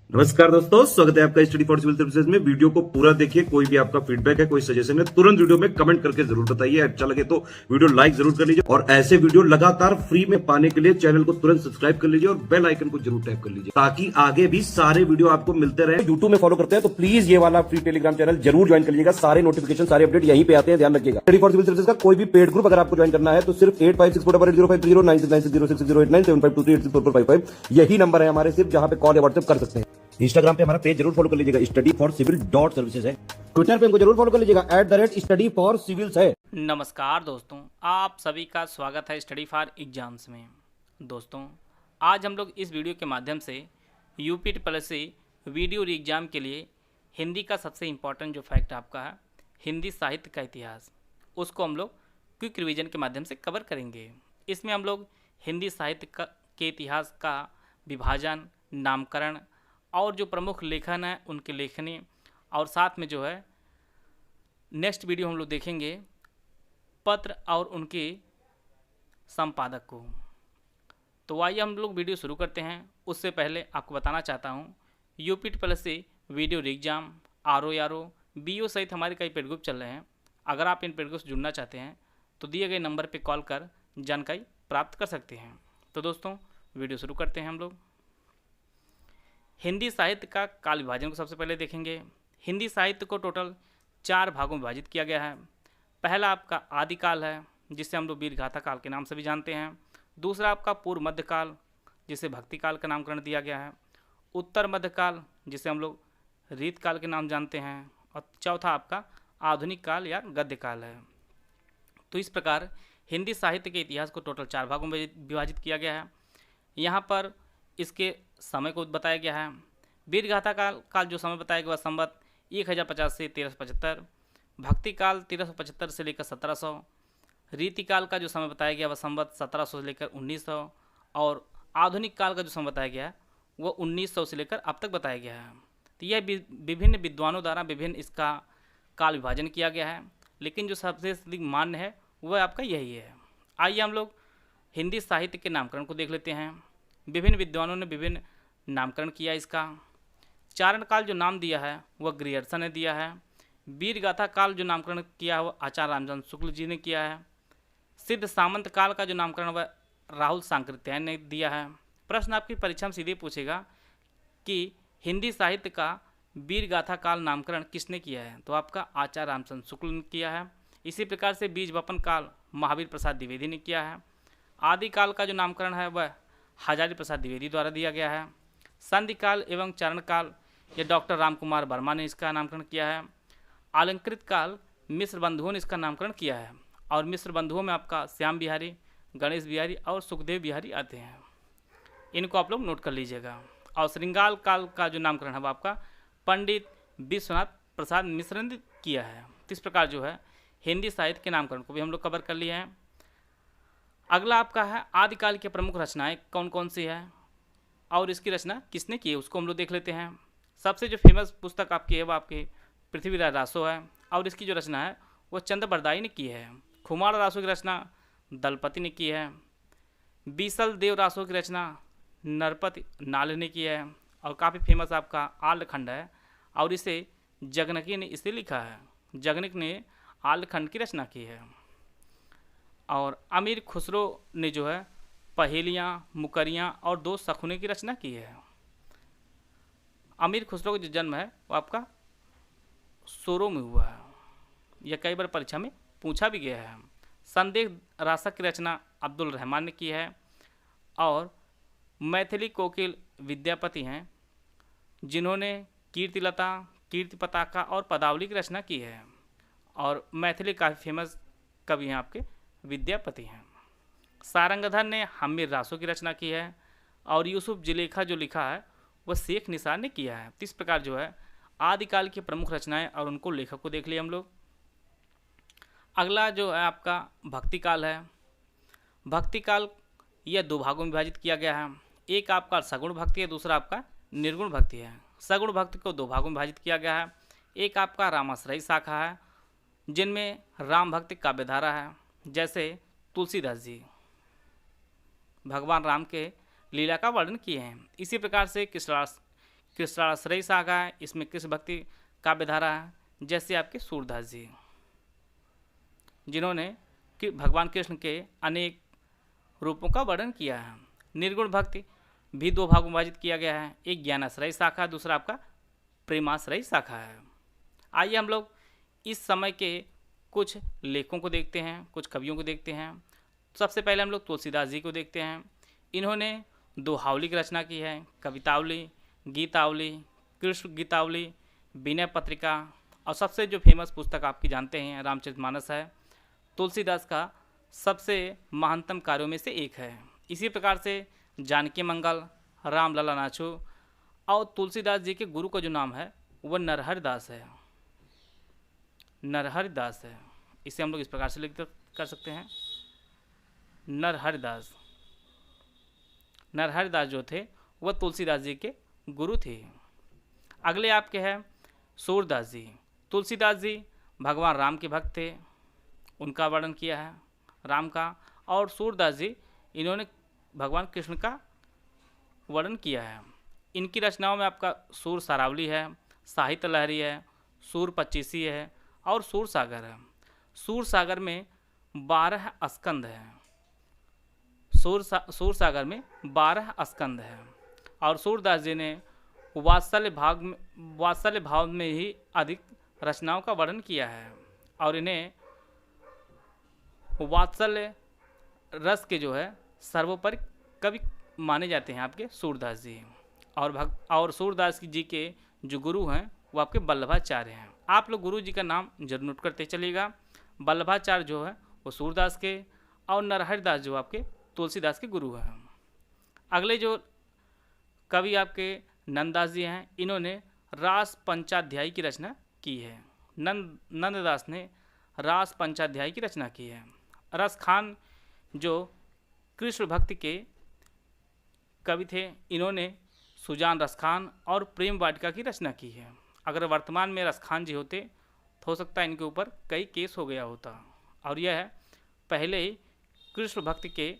नमस्कार दोस्तों, स्वागत है आपका स्टडी फॉर सिविल सर्विसेज में। वीडियो को पूरा देखिए। कोई भी आपका फीडबैक है, कोई सजेशन है, तुरंत वीडियो में कमेंट करके जरूर बताइए। अच्छा लगे तो वीडियो लाइक जरूर कर लीजिए और ऐसे वीडियो लगातार फ्री में पाने के लिए चैनल को तुरंत सब्सक्राइब कर लीजिए और बेल आइकन को जरूर टैप कर लीजिए ताकि आगे भी सारे वीडियो आपको मिलते रहे। यूट्यूब में फॉलो करते हैं तो प्लीज ये वाला फ्री टेलीग्राम चैनल जरूर ज्वाइन कर लीजिएगा। सारे नोटिफिकेशन, सारे अपडेट यहीं पे आते हैं, ध्यान रखिएगा। स्टडी फॉर सिविल सर्विसेज का कोई भी पेड ग्रुप अगर आपको ज्वाइन करना है तो सिर्फ 856480560660897523864455 यही नंबर है हमारे, सिर्फ जहां पे कॉल या व्हाट्सएप कर सकते हैं। इंस्टाग्राम पे हमारा पेज जरूर फॉलो कर लीजिएगा, स्टडी फॉर सिविल .सर्विसेज है। ट्विटर पे हमको जरूर फॉलो कर लीजिएगा, @स्टडी फॉर सिविल्स है। नमस्कार दोस्तों, आप सभी का स्वागत है स्टडी फॉर एग्जाम्स में। दोस्तों, आज हम लोग इस वीडियो के माध्यम से यूपी वीडियो एग्जाम के लिए हिंदी का सबसे इम्पोर्टेंट जो फैक्ट आपका है, हिंदी साहित्य का इतिहास, उसको हम लोग क्विक रिवीजन के माध्यम से कवर करेंगे। इसमें हम लोग हिंदी साहित्य के इतिहास का विभाजन, नामकरण और जो प्रमुख लेखन है उनके लेखनी, और साथ में जो है नेक्स्ट वीडियो हम लोग देखेंगे पत्र और उनके संपादक को। तो आइए हम लोग वीडियो शुरू करते हैं। उससे पहले आपको बताना चाहता हूँ, UP video exam, RO BO सहित हमारे कई पेड ग्रुप चल रहे हैं। अगर आप इन पेड ग्रुप से जुड़ना चाहते हैं तो दिए गए नंबर पर कॉल कर जानकारी प्राप्त कर सकते हैं। तो दोस्तों, वीडियो शुरू करते हैं हम लोग। हिंदी साहित्य का काल विभाजन को सबसे पहले देखेंगे। हिंदी साहित्य को टोटल 4 भागों में विभाजित किया गया है। पहला आपका आदिकाल है, जिसे हम लोग वीरगाथा काल के नाम से भी जानते हैं। दूसरा आपका पूर्व मध्यकाल, जिसे भक्ति काल का नामकरण दिया गया है। उत्तर मध्यकाल, जिसे हम लोग रीत काल के नाम जानते हैं। और चौथा आपका आधुनिक काल या गद्य काल है। तो इस प्रकार हिंदी साहित्य के इतिहास को टोटल 4 भागों में विभाजित किया गया है। यहाँ पर इसके समय को बताया गया है। वीरगाथा काल जो समय बताया गया वह संवत 1050 से 1375, भक्ति काल 1375 से लेकर 1700, रीतिकाल का जो समय बताया गया वह संवत 1700 से लेकर 1900, और आधुनिक काल का जो समय बताया गया है वह 1900 से लेकर अब तक बताया गया है। तो यह विभिन्न विद्वानों द्वारा विभिन्न इसका काल विभाजन किया गया है, लेकिन जो सबसे अधिक मान्य है वह आपका यही है। आइए हम लोग हिंदी साहित्य के नामकरण को देख लेते हैं। विभिन्न विद्वानों ने विभिन्न नामकरण किया इसका। चारण काल जो नाम दिया है वह ग्रियर्सन ने दिया है। वीरगाथा काल जो नामकरण किया है वह आचार्य रामचंद्र शुक्ल जी ने किया है। सिद्ध सामंत काल का जो नामकरण वह राहुल सांकृत्यायन ने दिया है। प्रश्न आपकी परीक्षा में सीधे पूछेगा कि हिंदी साहित्य का वीरगाथा काल नामकरण किसने किया है, तो आपका आचार्य रामचंद्र शुक्ल ने किया है। इसी प्रकार से बीज वपन काल महावीर प्रसाद द्विवेदी ने किया है। आदिकाल का जो नामकरण है वह हजारी प्रसाद द्विवेदी द्वारा दिया गया है। संधि काल एवं चरण काल ये डॉक्टर रामकुमार वर्मा ने इसका नामकरण किया है। अलंकृत काल मिश्र बंधुओं ने इसका नामकरण किया है, और मिश्र बंधुओं में आपका श्याम बिहारी, गणेश बिहारी और सुखदेव बिहारी आते हैं। इनको आप लोग नोट कर लीजिएगा। और श्रृंगाल काल का जो नामकरण है वो आपका पंडित विश्वनाथ प्रसाद मिश्र ने किया है। तो इस प्रकार जो है हिंदी साहित्य के नामकरण को भी हम लोग कवर कर लिए हैं। अगला आपका है आदिकाल की प्रमुख रचनाएं कौन कौन सी है और इसकी रचना किसने की है, उसको हम लोग देख लेते हैं। सबसे जो फेमस पुस्तक आपकी है वो आपकी पृथ्वीराज रासो है, और इसकी जो रचना है वो चंद्रबरदाई ने की है। खुमार रासो की रचना दलपति ने की है। बीसल देव रासो की रचना नरपति नाल ने की है, और काफ़ी फेमस आपका आल्हखंड है, और इसे जगनकी ने इसे लिखा है। जगनिक ने आल्हखंड की रचना की है। और अमीर खुसरो ने जो है पहेलियाँ, मुकरियाँ और 2 सखुने की रचना की है। अमीर खुसरो का जो जन्म है वो आपका सोरो में हुआ है। यह कई बार परीक्षा में पूछा भी गया है। संदेह रासक की रचना अब्दुल रहमान ने की है। और मैथिली कोकिल विद्यापति हैं जिन्होंने कीर्तिलता, कीर्ति पताका और पदावली की रचना की है। और मैथिली काफ़ी फेमस कवि हैं आपके विद्यापति हैं। सारंगधर ने हमीर रासो की रचना की है, और यूसुफ जुलेखा जो लिखा है वह शेख निसार ने किया है। इस प्रकार जो है आदिकाल की प्रमुख रचनाएं और उनको लेखक को देख लिए हम लोग। अगला जो है आपका भक्ति काल है। भक्ति काल यह 2 भागों में विभाजित किया गया है। एक आपका सगुण भक्ति है, दूसरा आपका निर्गुण भक्ति है। सगुण भक्ति को 2 भागों में विभाजित किया गया है। एक आपका रामाश्रयी शाखा है, जिनमें राम भक्ति काव्यधारा है, जैसे तुलसीदास जी भगवान राम के लीला का वर्णन किए हैं। इसी प्रकार से कृष्णाश्रयी शाखा है, इसमें कृष्ण भक्ति काव्यधारा है, जैसे आपके सूरदास जी, जिन्होंने कि भगवान कृष्ण के अनेक रूपों का वर्णन किया है। निर्गुण भक्ति भी दो भागों में विभाजित किया गया है, एक ज्ञानाश्रयी शाखा, दूसरा आपका प्रेमाश्रयी शाखा है। आइए हम लोग इस समय के कुछ लेखों को देखते हैं, कुछ कवियों को देखते हैं। सबसे पहले हम लोग तुलसीदास जी को देखते हैं। इन्होंने दोहावली की रचना की है, कवितावली, गीतावली, कृष्ण गीतावली, विनय पत्रिका, और सबसे जो फेमस पुस्तक आपकी जानते हैं रामचरितमानस है, तुलसीदास का सबसे महानतम कार्यों में से एक है। इसी प्रकार से जानकी मंगल, रामलला नाचू, और तुलसीदास जी के गुरु का जो नाम है वह नरहरि दास है, नरहरि दास है। इसे हम लोग इस प्रकार से लिख कर सकते हैं, नरहरि दास। नरहरि दास जो थे वह तुलसीदास जी के गुरु थे। अगले आपके हैं सूरदास जी। तुलसीदास जी भगवान राम के भक्त थे, उनका वर्णन किया है राम का, और सूरदास जी इन्होंने भगवान कृष्ण का वर्णन किया है। इनकी रचनाओं में आपका सूर सारावली है, साहित्य लहरी है, सूर पच्चीसी है और सूर सागर है। सूर सागर में 12 स्कंद है, सूर सागर में 12 स्कंद है। और सूरदास जी ने वात्सल्य भाव में ही अधिक रचनाओं का वर्णन किया है, और इन्हें वात्सल्य रस के जो है सर्वोपरि कवि माने जाते हैं आपके सूरदास जी। और सूरदास जी के जो गुरु हैं वो आपके वल्लभाचार्य हैं। आप लोग गुरु जी का नाम जरूर नोट करते चलिएगा। वल्लभाचार्य जो है वो सूरदास के, और नरहरि दास जो आपके तुलसीदास के गुरु हैं। अगले जो कवि आपके नंददास जी हैं, इन्होंने रास पंचाध्यायी की रचना की है। नंददास ने रास पंचाध्यायी की रचना की है। रस खान जो कृष्ण भक्ति के कवि थे, इन्होंने सुजान रसखान और प्रेम वाटिका की रचना की है। अगर वर्तमान में रसखान जी होते तो हो सकता है इनके ऊपर कई केस हो गया होता। और यह पहले ही कृष्ण भक्ति के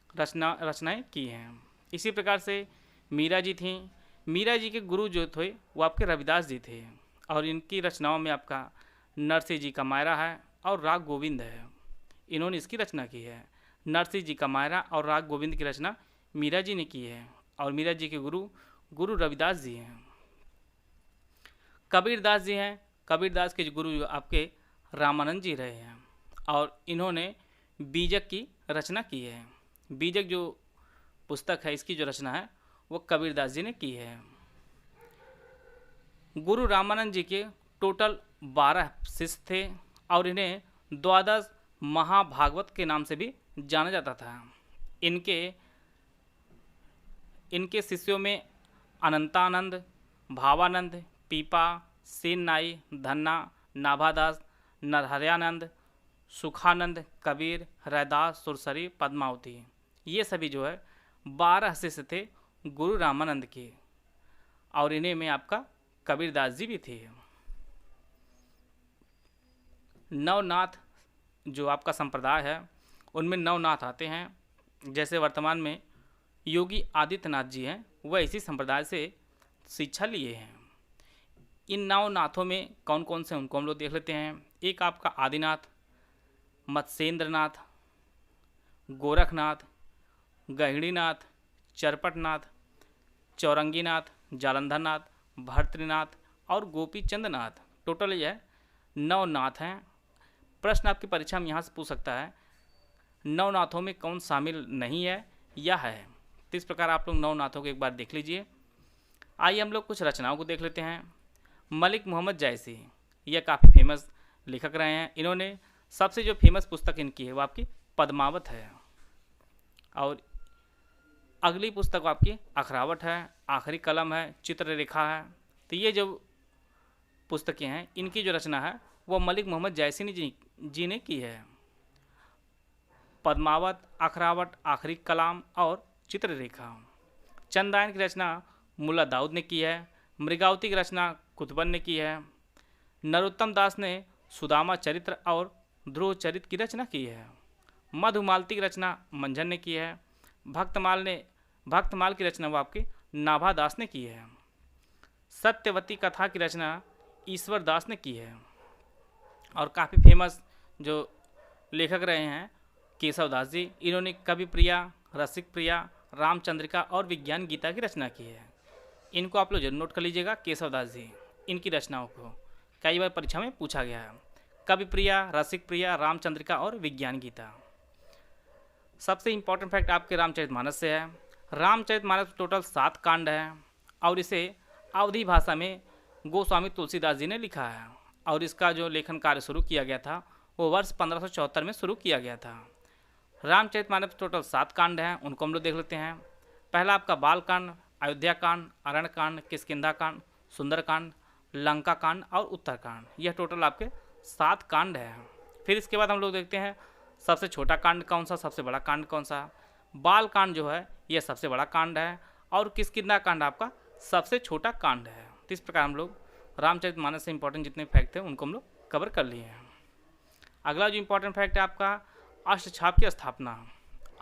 रचनाएं की हैं। इसी प्रकार से मीरा जी थीं। मीरा जी के गुरु जो थे वो आपके रविदास जी थे, और इनकी रचनाओं में आपका नरसिंह जी का मायरा है और राग गोविंद है। इन्होंने इसकी रचना की है। नरसिंह जी का मायरा और राग गोविंद की रचना मीरा जी ने की है, और मीरा जी के गुरु रविदास जी हैं। कबीरदास जी हैं। कबीरदास के गुरु आपके रामानंद जी रहे हैं, और इन्होंने बीजक की रचना की है। बीजक जो पुस्तक है, इसकी जो रचना है वो कबीरदास जी ने की है। गुरु रामानंद जी के टोटल 12 शिष्य थे, और इन्हें द्वादश महाभागवत के नाम से भी जाना जाता था। इनके शिष्यों में अनंतानंद, भावानंद, पीपा, सेन नाई, धन्ना, नाभादास, नरहरियानंद, सुखानंद, कबीर, रैदास, सुरसरी, पद्मावती, ये सभी जो है 12 शिष्य थे गुरु रामानंद के, और इन्हें में आपका कबीरदास जी भी थे। नवनाथ जो आपका संप्रदाय है उनमें नवनाथ आते हैं। जैसे वर्तमान में योगी आदित्यनाथ जी हैं, वह इसी संप्रदाय से शिक्षा लिए हैं। इन नवनाथों में कौन कौन से उनको हम लोग देख लेते हैं। एक आपका आदिनाथ, मत्स्येंद्रनाथ, गोरखनाथ, गहिड़ीनाथ, चरपटनाथ, चौरंगीनाथ, जालंधरनाथ, भर्तृनाथ और गोपीचंदनाथ। टोटल यह 9 नाथ हैं। प्रश्न आपकी परीक्षा में यहाँ से पूछ सकता है 9 नाथों में कौन शामिल नहीं है या है। तो इस प्रकार आप लोग 9 नाथों को एक बार देख लीजिए। आइए हम लोग कुछ रचनाओं को देख लेते हैं। मलिक मोहम्मद जायसी, यह काफ़ी फेमस लेखक रहे हैं। इन्होंने सबसे जो फेमस पुस्तक इनकी है वो आपकी पद्मावत है, और अगली पुस्तक आपकी अखरावट है, आखिरी कलम है, चित्ररेखा है। तो ये जो पुस्तकें हैं इनकी जो रचना है वो मलिक मोहम्मद जायसी जी ने की है। पद्मावत, अखरावट, आखिरी कलाम और चित्ररेखा। चंदायन की रचना मुल्ला दाऊद ने की है। मृगावती की रचना कुतुबन ने की है। नरोत्तम दास ने सुदामा चरित्र और ध्रुव चरित्र की रचना की है। मधुमालती की रचना मंझन ने की है। भक्तमाल की रचना वो आपके नाभादास ने की है। सत्यवती कथा की रचना ईश्वर दास ने की है। और काफ़ी फेमस जो लेखक रहे हैं केशव दास जी, इन्होंने कवि प्रिया, रसिक प्रिया, रामचंद्रिका और विज्ञान गीता की रचना की है। इनको आप लोग जरूर नोट कर लीजिएगा, केशव दास जी, इनकी रचनाओं को कई बार परीक्षा में पूछा गया है। कवि प्रिया, रसिक प्रिया, रामचंद्रिका और विज्ञान गीता। सबसे इंपॉर्टेंट फैक्ट आपके रामचरितमानस से है। रामचरितमानस टोटल 7 कांड है और इसे अवधी भाषा में गोस्वामी तुलसीदास जी ने लिखा है। और इसका जो लेखन कार्य शुरू किया गया था वो वर्ष 1574 में शुरू किया गया था। रामचरितमानस टोटल 7 कांड हैं, उनको हम लोग देख लेते हैं। पहला आपका बाल कांड, अयोध्या कांड, अरण्य कांड, किष्किंधा कांड, सुंदर कांड, लंका कांड और उत्तर कांड। यह टोटल आपके 7 कांड है। फिर इसके बाद हम लोग देखते हैं सबसे छोटा कांड कौन सा, सबसे बड़ा कांड कौन सा। बाल कांड जो है यह सबसे बड़ा कांड है और किष्किंधा कांड आपका सबसे छोटा कांड है। तो इस प्रकार हम लोग रामचरितमानस से इंपॉर्टेंट जितने फैक्ट थे उनको हम लोग कवर कर लिए हैं। अगला जो इंपॉर्टेंट फैक्ट है आपका अष्टछाप की स्थापना।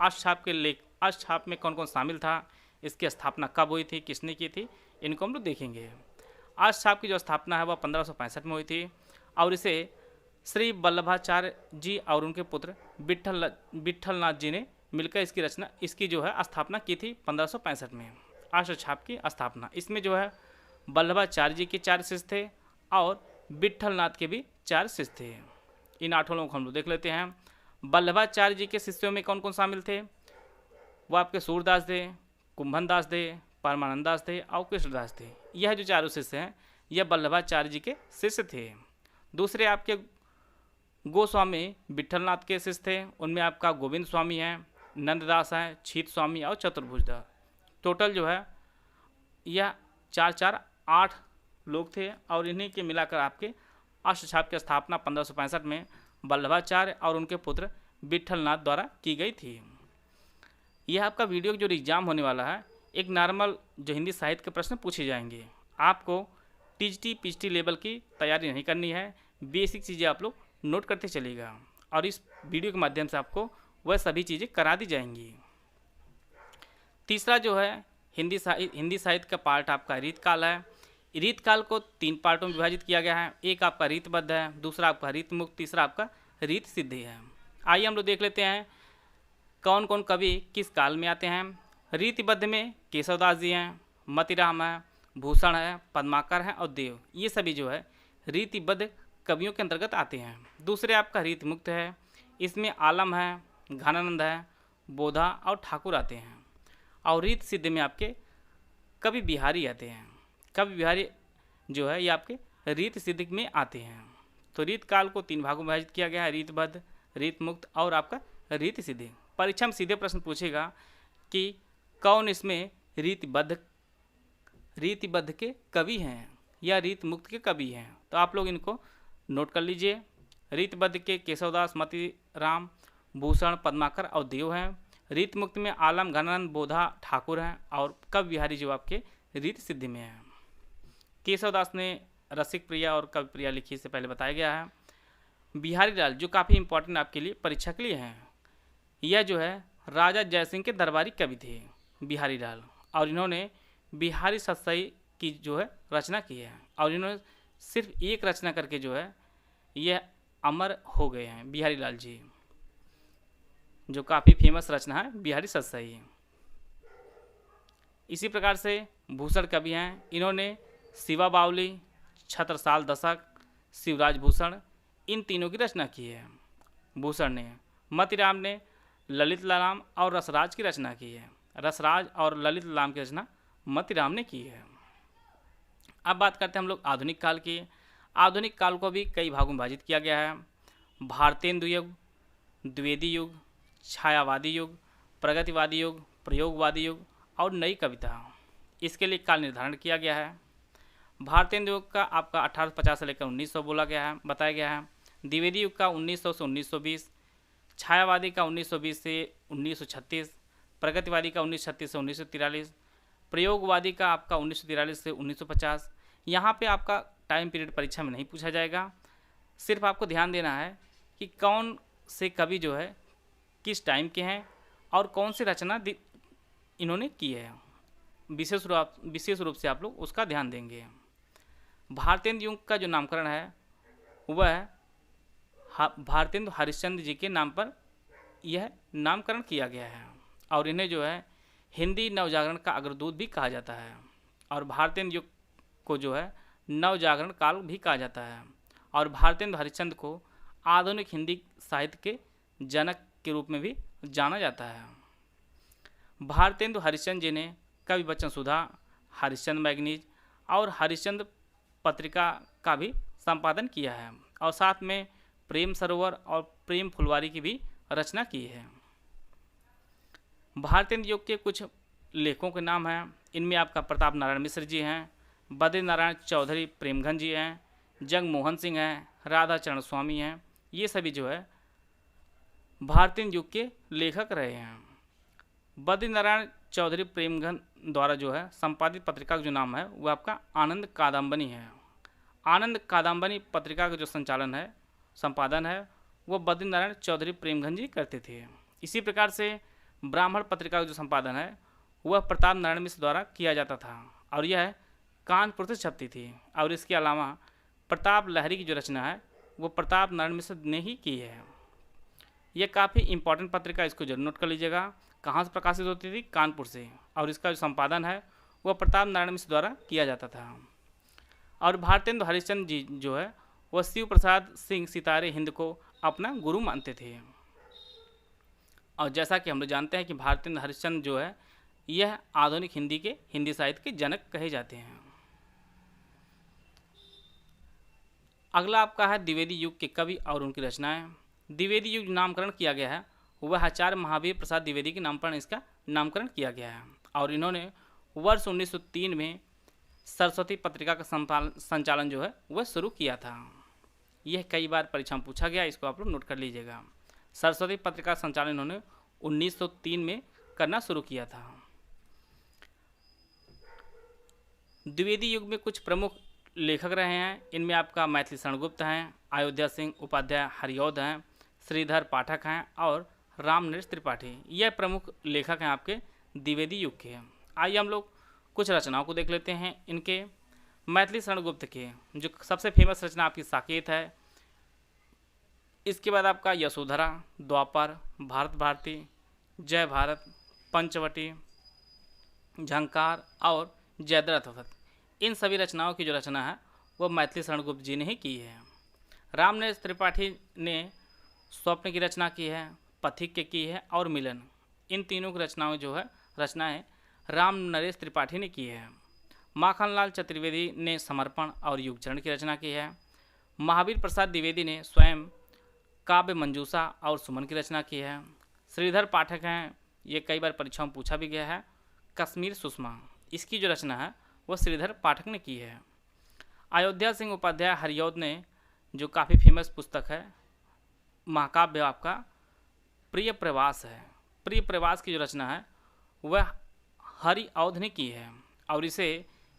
अष्टछाप में कौन कौन शामिल था, इसकी स्थापना कब हुई थी, किसने की थी, इनको हम लोग देखेंगे। अष्टछाप की जो स्थापना है वह 1565 में हुई थी और इसे श्री वल्लभाचार्य जी और उनके पुत्र विट्ठलनाथ जी ने मिलकर इसकी जो है स्थापना की थी 1565 में। अष्टछाप की स्थापना, इसमें जो है वल्लभाचार्य जी के 4 शिष्य थे और विट्ठलनाथ के भी 4 शिष्य थे। इन 8 लोगों को हम लोग देख लेते हैं। वल्लभाचार्य जी के शिष्यों में कौन कौन शामिल थे, वो आपके सूरदास थे, कुंभन दास थे, परमानंद दास थे और कृष्णदास थे। यह जो 4 शिष्य हैं यह वल्लभाचार्य जी के शिष्य थे। दूसरे आपके गोस्वामी विट्ठलनाथ के शिष्य थे, उनमें आपका गोविंद स्वामी हैं, नंददास हैं, छीत स्वामी और चतुर्भुज दास। टोटल जो है यह 8 लोग थे और इन्हीं के मिलाकर आपके अष्टछाप की स्थापना 1565 में वल्लभाचार्य और उनके पुत्र विट्ठलनाथ द्वारा की गई थी। यह आपका वीडियो जो एग्जाम होने वाला है, एक नॉर्मल जो हिंदी साहित्य के प्रश्न पूछे जाएंगे। आपको टीजीटी पीजीटी लेवल की तैयारी नहीं करनी है, बेसिक चीज़ें आप लोग नोट करते चलिएगा और इस वीडियो के माध्यम से आपको वह सभी चीज़ें करा दी जाएंगी। तीसरा जो है हिंदी साहित्य का पार्ट आपका रीतकाल है। रीतकाल को 3 पार्टों में विभाजित किया गया है। एक आपका रीतबद्ध है, दूसरा आपका रीतमुक्त, तीसरा आपका रीत सिद्ध है। आइए हम लोग देख लेते हैं कौन कौन कवि किस काल में आते हैं। रीतिबद्ध में केशवदास जी हैं, मतिराम है, भूषण है, पद्माकर है और देव, ये सभी जो है रीतिबद्ध कवियों के अंतर्गत आते हैं। दूसरे आपका रीतमुक्त है, इसमें आलम है, घनानंद है, बोधा और ठाकुर आते हैं। और रीत सिद्ध में आपके कवि बिहारी आते हैं। कवि बिहारी जो है ये आपके रीत सिद्ध में आते हैं। तो रीत काल को 3 भागों में विभाजित किया गया है, रीतबद्ध, रीतमुक्त और आपका रीत सिद्ध। परीक्षा में सीधे प्रश्न पूछेगा कि कौन इसमें रीतिबद्ध के कवि हैं या रीतमुक्त के कवि हैं। तो आप लोग इनको नोट कर लीजिए। रीतबद्ध के केशवदास, मतिराम, भूषण, पद्माकर और देव हैं। रीतमुक्त में आलम, घनानंद, बोधा, ठाकुर हैं और कवि बिहारी जो आपके रीत सिद्धि में है। केशवदास ने रसिक प्रिया और कवि प्रिया लिखी, से पहले बताया गया है। बिहारी लाल जो काफ़ी इंपॉर्टेंट आपके लिए परीक्षा के लिए हैं, यह जो है राजा जयसिंह के दरबारी कवि थे बिहारी लाल और इन्होंने बिहारी सत्सई की जो है रचना की है और इन्होंने सिर्फ एक रचना करके जो है यह अमर हो गए हैं। बिहारी लाल जी जो काफ़ी फेमस रचना है बिहारी सत्सई। इसी प्रकार से भूषण कवि हैं, इन्होंने शिवा बावली, छत्रसाल दशक, शिवराज भूषण, इन तीनों की रचना की है भूषण ने। मतिराम ने ललित लाम और रसराज की रचना की है। रसराज और ललित लाम की रचना मतिराम ने की है। अब बात करते हैं हम लोग आधुनिक काल की। आधुनिक काल को भी कई भागों में विभाजित किया गया है। भारतेंदु युग, द्विवेदी युग, छायावादी युग, प्रगतिवादी युग, प्रयोगवादी युग और नई कविता, इसके लिए काल निर्धारण किया गया है। भारतेंदु युग का आपका 1850 से लेकर 1900 बताया गया है। द्विवेदी युग का 1900 से 1920, छायावादी का 1920 से 1936, प्रगतिवादी का 1936 से 1943, प्रयोगवादी का आपका 1943 से 1950। यहाँ पे आपका टाइम पीरियड परीक्षा में नहीं पूछा जाएगा, सिर्फ आपको ध्यान देना है कि कौन से कवि जो है किस टाइम के हैं और कौन सी रचना इन्होंने की है। विशेष रूप से आप लोग उसका ध्यान देंगे। भारतेंदु युग का जो नामकरण है वह भारतेंदु हरिश्चंद्र जी के नाम पर यह नामकरण किया गया है। और इन्हें जो है हिंदी नवजागरण का अग्रदूत भी कहा जाता है। और भारतेंदु युग को जो है नवजागरण काल भी कहा जाता है। और भारतेंदु हरिश्चंद्र को आधुनिक हिंदी साहित्य के जनक के रूप में भी जाना जाता है। भारतेंदु हरिश्चंद्र जी ने कवि बच्चन सुधा, हरिश्चंद्र मैगनीज और हरिश्चंद्र पत्रिका का भी संपादन किया है। और साथ में प्रेम सरोवर और प्रेम फुलवारी की भी रचना की है। भारतेंदु युग के कुछ लेखकों के नाम हैं। इनमें आपका प्रताप नारायण मिश्र जी हैं, बद्री नारायण चौधरी प्रेमघन जी हैं, जगमोहन सिंह हैं, राधा चरण स्वामी हैं। ये सभी जो है भारतेंदु युग के लेखक रहे हैं। बद्री नारायण चौधरी प्रेमघन द्वारा जो है संपादित पत्रिका का जो नाम है वो आपका आनंद कादम्बनी है। आनंद कादम्बनी पत्रिका का जो संपादन है वो बद्री नारायण चौधरी प्रेमघन जी करते थे। इसी प्रकार से ब्राह्मण पत्रिका का जो संपादन है वह प्रताप नारायण मिश्र द्वारा किया जाता था और यह कानपुर से छपती थी। और इसके अलावा प्रताप लहरी की जो रचना है वो प्रताप नारायण मिश्र ने ही की है। यह काफ़ी इंपॉर्टेंट पत्रिका, इसको जरूर नोट कर लीजिएगा। कहाँ से प्रकाशित होती थी? कानपुर से। और इसका जो संपादन है वह प्रताप नारायण मिश्र द्वारा किया जाता था। और भारतेंदु हरिश्चंद्र जी जो है वह शिव प्रसाद सिंह सितारे हिंद को अपना गुरु मानते थे। और जैसा कि हम लोग जानते हैं कि भारतेंदु हरिश्चंद्र जो है यह आधुनिक हिंदी साहित्य के जनक कहे जाते हैं। अगला आपका है द्विवेदी युग के कवि और उनकी रचनाएं। द्विवेदी युग नामकरण किया गया है वह आचार्य महावीर प्रसाद द्विवेदी के नाम पर इसका नामकरण किया गया है। और इन्होंने वर्ष 1903 में सरस्वती पत्रिका का संचालन जो है वह शुरू किया था। यह कई बार परीक्षा में पूछा गया, इसको आप लोग नोट कर लीजिएगा। सरस्वती पत्रिका का संचालन इन्होंने 1903 में करना शुरू किया था। द्विवेदी युग में कुछ प्रमुख लेखक रहे हैं। इनमें आपका मैथिली शरण गुप्त हैं, अयोध्या सिंह उपाध्याय हरिऔध हैं, श्रीधर पाठक हैं और रामनरेश त्रिपाठी। यह प्रमुख लेखक हैं आपके द्विवेदी युग के। आइए हम लोग कुछ रचनाओं को देख लेते हैं इनके। मैथिली शरण गुप्त के जो सबसे फेमस रचना आपकी साकेत है। इसके बाद आपका यशोधरा, द्वापर, भारत भारती, जय भारत, पंचवटी, झंकार और जयद्रथ। इन सभी रचनाओं की जो रचना है वो मैथिली शरण गुप्त जी ने ही की है। रामनरेश त्रिपाठी ने स्वप्न की रचना की है, पथिक की है और मिलन। इन तीनों की रचनाएं रामनरेश त्रिपाठी ने की है। माखनलाल चतुर्वेदी ने समर्पण और युगचरण की रचना की है। महावीर प्रसाद द्विवेदी ने स्वयं काव्य मंजूषा और सुमन की रचना की है। श्रीधर पाठक हैं, ये कई बार परीक्षाओं में पूछा भी गया है। कश्मीर सुषमा, इसकी जो रचना है वह श्रीधर पाठक ने की है। अयोध्या सिंह उपाध्याय हरिऔध ने जो काफ़ी फेमस पुस्तक है महाकाव्य आपका प्रिय प्रवास है। प्रिय प्रवास की जो रचना है वह हरिऔध ने की है और इसे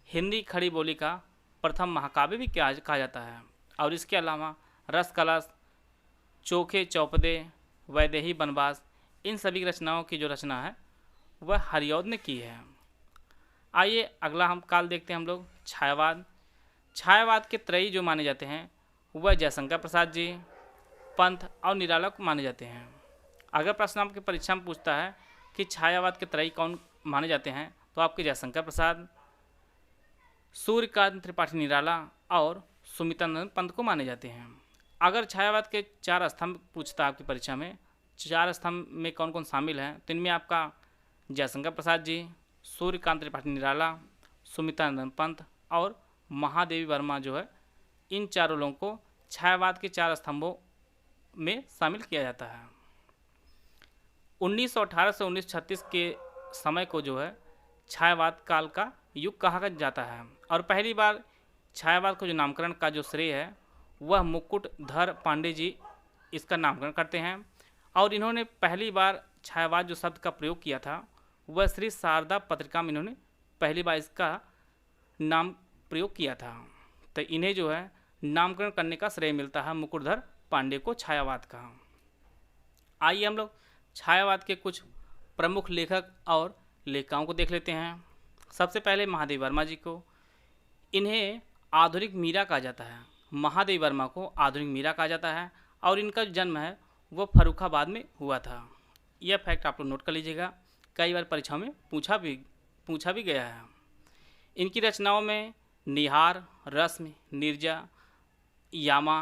हिंदी खड़ी बोली का प्रथम महाकाव्य भी कहा जाता है। और इसके अलावा रस कलश, चोखे चौपदे, वैदेही बनवास, इन सभी रचनाओं की जो रचना है वह हरिऔध ने की है। आइए अगला हम काल देखते हैं हम लोग छायावाद। छायावाद के त्रयी जो माने जाते हैं वह जयशंकर प्रसाद जी, पंत और निराला को माने जाते हैं। अगर प्रश्न आपके परीक्षा में पूछता है कि छायावाद के त्रयी कौन माने जाते हैं तो आपके जयशंकर प्रसाद, सूर्यकांत त्रिपाठी निराला और सुमितानंद पंत को माने जाते हैं। अगर छायावाद के 4 स्तंभ पूछता है आपकी परीक्षा में, 4 स्तंभ में कौन कौन शामिल हैं तो इनमें आपका जयशंकर प्रसाद जी, सूर्यकांत त्रिपाठी निराला, सुमितानंद पंत और महादेवी वर्मा जो है, इन चारों लोगों को छायावाद के 4 स्तंभों में शामिल किया जाता है। 1918 से 1936 के समय को जो है छायावाद काल का युग कहा जाता है। और पहली बार छायावाद को जो नामकरण का जो श्रेय है वह मुकुटधर पांडे जी इसका नामकरण करते हैं। और इन्होंने पहली बार छायावाद जो शब्द का प्रयोग किया था वह श्री शारदा पत्रिका में इन्होंने पहली बार इसका नाम प्रयोग किया था। तो इन्हें जो है नामकरण करने का श्रेय मिलता है मुकुटधर पांडे को छायावाद का। आइए हम लोग छायावाद के कुछ प्रमुख लेखक और लेखिकाओं को देख लेते हैं। सबसे पहले महादेवी वर्मा जी को। इन्हें आधुनिक मीरा कहा जाता है। महादेवी वर्मा को आधुनिक मीरा कहा जाता है और इनका जो जन्म है वो फर्रुखाबाद में हुआ था। यह फैक्ट आप लोग नोट कर लीजिएगा, कई बार परीक्षाओं में पूछा भी गया है। इनकी रचनाओं में निहार, रश्मि, नीरजा, यामा,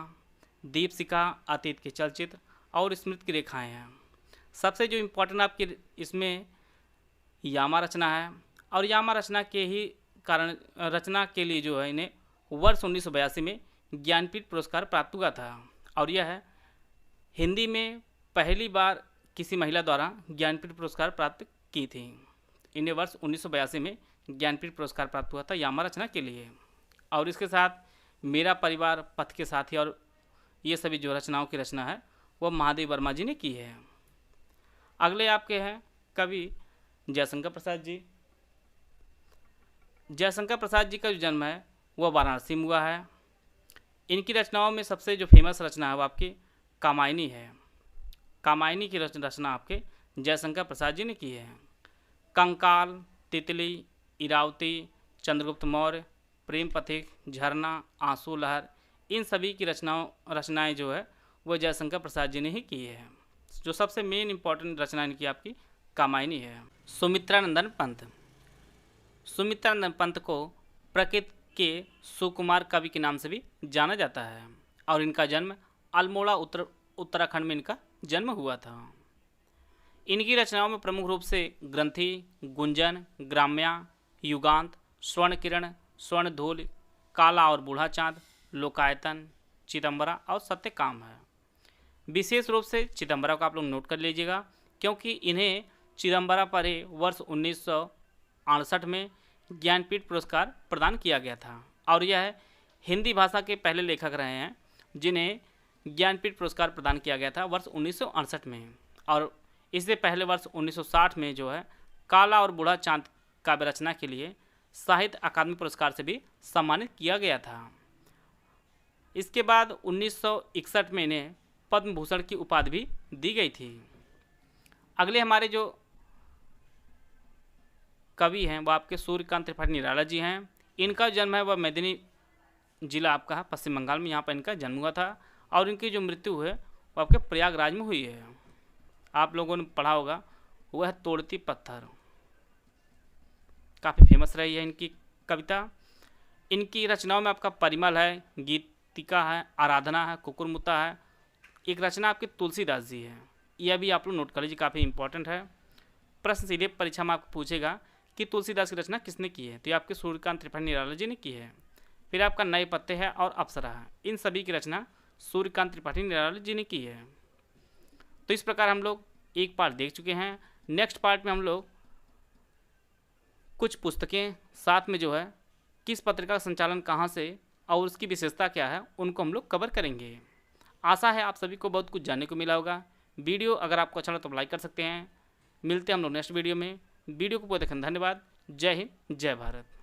दीपशिखा, अतीत के चलचित्र और स्मृति की रेखाएं हैं। सबसे जो इम्पोर्टेंट आपकी इसमें यामा रचना है और यामा रचना के ही कारण रचना के लिए जो है इन्हें वर्ष 1982 में ज्ञानपीठ पुरस्कार प्राप्त हुआ था और यह है हिंदी में पहली बार किसी महिला द्वारा ज्ञानपीठ पुरस्कार प्राप्त की थी। इन्हें वर्ष 1982 में ज्ञानपीठ पुरस्कार प्राप्त हुआ था यामा रचना के लिए। और इसके साथ मेरा परिवार, पथ के साथी और ये सभी जो रचनाओं की रचना है वो महादेवी वर्मा जी ने की है। अगले आपके हैं कवि जयशंकर प्रसाद जी। जयशंकर प्रसाद जी का जो जन्म है वह वाराणसी में हुआ है। इनकी रचनाओं में सबसे जो फेमस रचना है वो आपकी कामायनी है। कामायनी की रचना आपके जयशंकर प्रसाद जी ने की है। कंकाल, तितली, इरावती, चंद्रगुप्त मौर्य, प्रेम पथिक, झरना, आंसू लहर, इन सभी की रचनाएं जो है वो जयशंकर प्रसाद जी ने ही की है। जो सबसे मेन इंपॉर्टेंट रचना इनकी आपकी कामायनी है। सुमित्रानंदन पंत। सुमित्रानंदन पंत को प्रकृति के सुकुमार कवि के नाम से भी जाना जाता है और इनका जन्म अल्मोड़ा उत्तराखंड में इनका जन्म हुआ था। इनकी रचनाओं में प्रमुख रूप से ग्रंथि, गुंजन, ग्राम्या, युगांत, स्वर्ण किरण, स्वर्ण धूल, काला और बूढ़ा चांद, लोकायतन, चिदंबरा और सत्यकाम है। विशेष रूप से चिदंबरा को आप लोग नोट कर लीजिएगा क्योंकि इन्हें चिदंबरा पर ही वर्ष 1968 में ज्ञानपीठ पुरस्कार प्रदान किया गया था और यह हिंदी भाषा के पहले लेखक रहे हैं जिन्हें ज्ञानपीठ पुरस्कार प्रदान किया गया था वर्ष 1968 में। और इससे पहले वर्ष 1960 में जो है काला और बूढ़ा चांद काव्य रचना के लिए साहित्य अकादमी पुरस्कार से भी सम्मानित किया गया था। इसके बाद 1961 में इन्हें पद्म भूषण की उपाधि भी दी गई थी। अगले हमारे जो कवि हैं वो आपके सूर्यकांत त्रिपाठी निराला जी हैं। इनका जन्म है वह मेदिनी जिला आपका है पश्चिम बंगाल में, यहाँ पर इनका जन्म हुआ था और इनकी जो मृत्यु है वो आपके प्रयागराज में हुई है। आप लोगों ने पढ़ा होगा वह है तोड़ती पत्थर, काफ़ी फेमस रही है इनकी कविता। इनकी रचनाओं में आपका परिमल है, गीतिका है, आराधना है, कुकुरमुत्ता है। एक रचना आपके तुलसीदास जी है, यह भी आप लोग नोट कर लीजिए, काफ़ी इंपॉर्टेंट है। प्रश्न सीधे परीक्षा में आपको पूछेगा कि तुलसीदास की रचना किसने की है, तो ये आपके सूर्यकांत त्रिपाठी निराला जी ने की है। फिर आपका नए पत्ते है और अप्सरा है, इन सभी की रचना सूर्यकांत त्रिपाठी निराला जी ने की है। तो इस प्रकार हम लोग एक पार्ट देख चुके हैं। नेक्स्ट पार्ट में हम लोग कुछ पुस्तकें साथ में जो है किस पत्रिका का संचालन कहाँ से और उसकी विशेषता क्या है उनको हम लोग कवर करेंगे। आशा है आप सभी को बहुत कुछ जानने को मिला होगा। वीडियो अगर आपको अच्छा लगा तो लाइक कर सकते हैं। मिलते हैं हम लोग नेक्स्ट वीडियो में। वीडियो को बहुत धन्यवाद। जय हिंद, जय भारत।